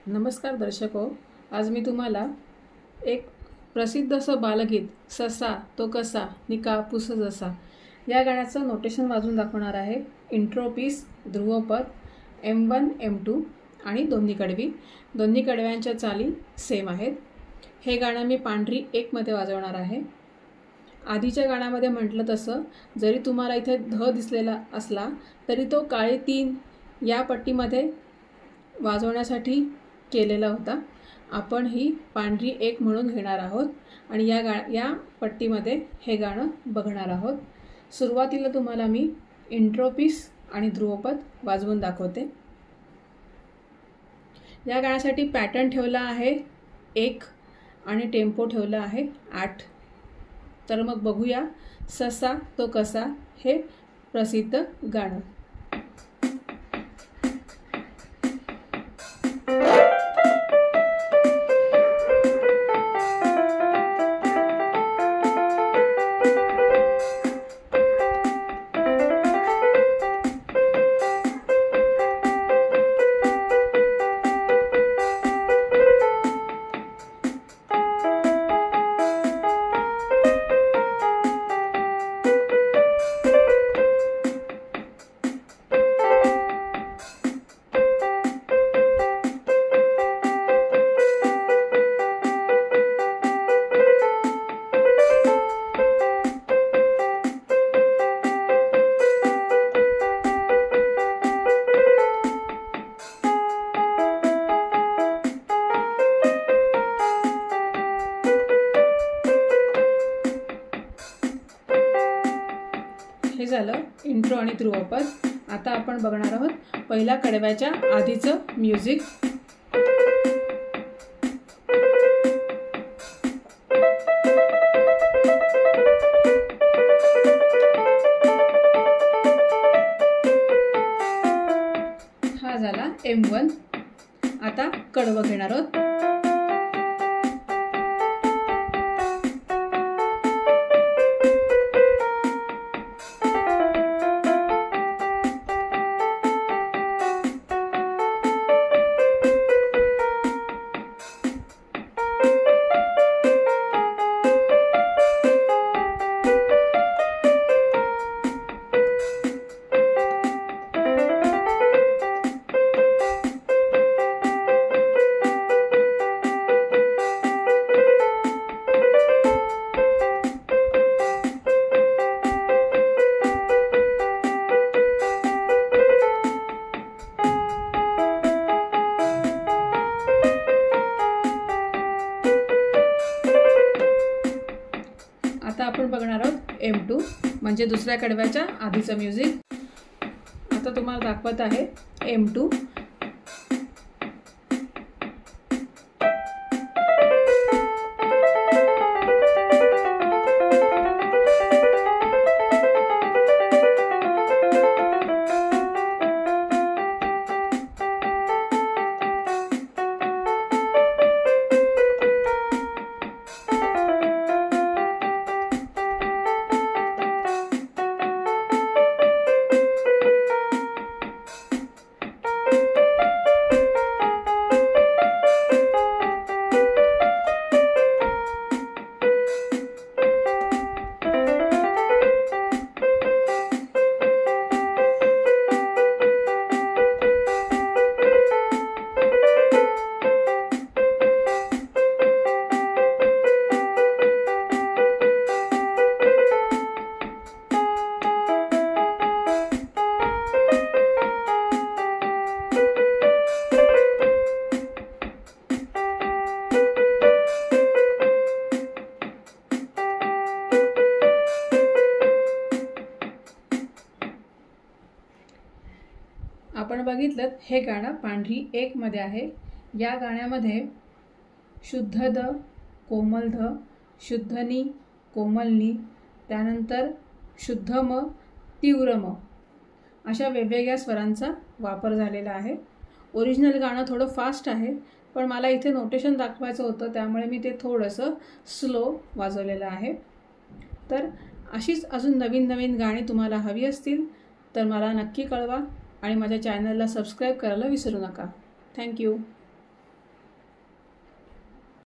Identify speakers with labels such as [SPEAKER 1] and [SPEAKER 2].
[SPEAKER 1] नमस्कार दर्शको, आज मी तुम्हाला एक प्रसिद्ध असं बालगीत ससा तो कसा नि कापूस जसा या गाण्याचं नोटेशन वाजवून दाखवणार आहे। इंट्रो पीस, ध्रुवपद, M1 M2 आणि दोन्ही कडव्यांच्या चाली सेम आहेत। हे गाणं मी पांढरी 1 मध्ये वाजवणार आहे। आधीच्या गाण्यामध्ये म्हटलं तसं जरी तुम्हाला इथे ध दिसलेला असला तरी तो काळी 3 या पट्टीमध्ये वाजवण्यासाठी केलेला होता। आपण ही पांढरी 1 म्हणून घेणार आहोत आणि या पट्टीमध्ये हे गाणं बघणार आहोत। सुरुवातीला तुम्हाला मी इंट्रो पीस आणि ध्रुवपद वाजवून दाखवते। या गाण्यासाठी पॅटर्न ठेवला आहे 1 आणि टेम्पो ठेवला आहे 8। तर मग बघूया ससा तो कसा हे प्रसिद्ध गाणं। हे झालं इंट्रो आणि ध्रुवपद। आता आपण बघणार आहोत पहिल्या कडव्याच्या आधीचं म्युझिक। हा झाला M1। आता कडवं घेणार आहोत। आता आपण बघणार आहोत M2 म्हणजे दुसऱ्या कडव्याच्या आधीचं म्युझिक। आता तुम्हाला दाखवत आहे M2। आपण बघितलं हे गाणं पांढरी 1 मध्ये आहे। या गाण्यामध्ये शुद्ध द, कोमल ध, शुद्ध नी, कोमल नी, त्यानंतर शुद्ध म, तीव्र म अशा वेगवेगळ्या स्वरांचा वापर झालेला आहे। ओरिजिनल गाणं थोडं फास्ट आहे पण मला इथे नोटेशन दाखवायचं होतं त्यामुळे मी ते थोडंसं स्लो वाजवलेलं आहे। तर अशीच अजून नवीन गाणी तुम्हाला हवी असतील तर मला नक्की कळवा आणि माझ्या चॅनलला सबस्क्राइब करायला विसरू नका। Thank you.